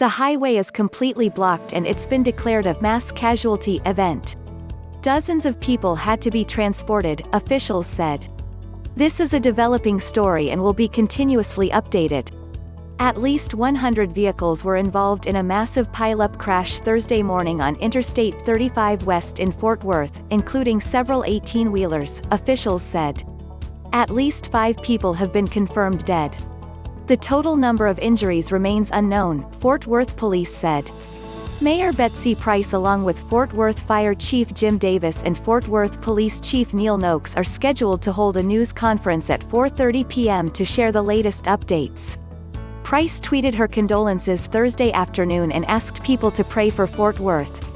The highway is completely blocked and it's been declared a mass casualty event. Dozens of people had to be transported, officials said. This is a developing story and will be continuously updated. At least 100 vehicles were involved in a massive pileup crash Thursday morning on Interstate 35 West in Fort Worth, including several 18-wheelers, officials said. At least 5 people have been confirmed dead. The total number of injuries remains unknown, Fort Worth police said. Mayor Betsy Price along with Fort Worth Fire Chief Jim Davis and Fort Worth Police Chief Neil Noakes are scheduled to hold a news conference at 4:30 p.m. to share the latest updates. Price tweeted her condolences Thursday afternoon and asked people to pray for Fort Worth.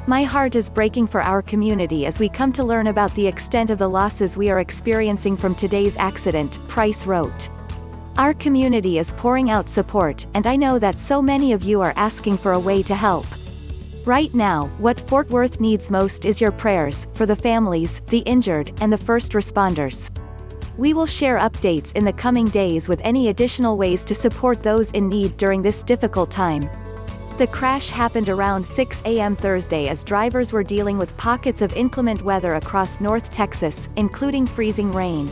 "My heart is breaking for our community as we come to learn about the extent of the losses we are experiencing from today's accident," Price wrote. "Our community is pouring out support, and I know that so many of you are asking for a way to help. Right now, what Fort Worth needs most is your prayers, for the families, the injured, and the first responders. We will share updates in the coming days with any additional ways to support those in need during this difficult time." The crash happened around 6 a.m. Thursday as drivers were dealing with pockets of inclement weather across North Texas, including freezing rain.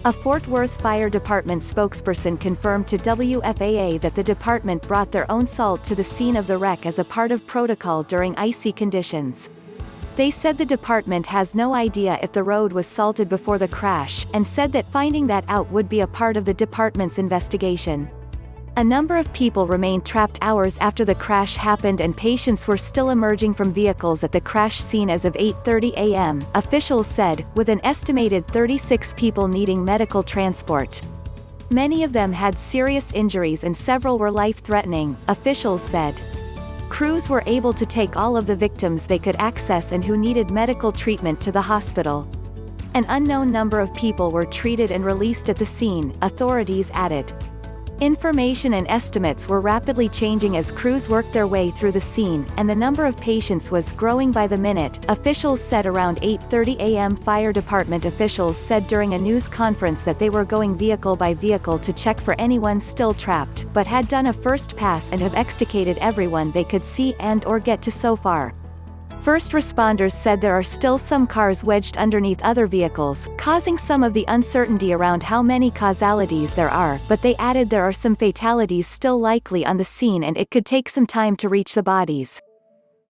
A Fort Worth Fire Department spokesperson confirmed to WFAA that the department brought their own salt to the scene of the wreck as a part of protocol during icy conditions. They said the department has no idea if the road was salted before the crash, and said that finding that out would be a part of the department's investigation. A number of people remained trapped hours after the crash happened and patients were still emerging from vehicles at the crash scene as of 8:30 a.m., officials said, with an estimated 36 people needing medical transport. Many of them had serious injuries and several were life-threatening, officials said. Crews were able to take all of the victims they could access and who needed medical treatment to the hospital. An unknown number of people were treated and released at the scene, authorities added. Information and estimates were rapidly changing as crews worked their way through the scene, and the number of patients was growing by the minute, officials said. Around 8:30 a.m. Fire department officials said during a news conference that they were going vehicle by vehicle to check for anyone still trapped, but had done a first pass and have extricated everyone they could see and/or get to so far. First responders said there are still some cars wedged underneath other vehicles, causing some of the uncertainty around how many causalities there are, but they added there are some fatalities still likely on the scene and it could take some time to reach the bodies.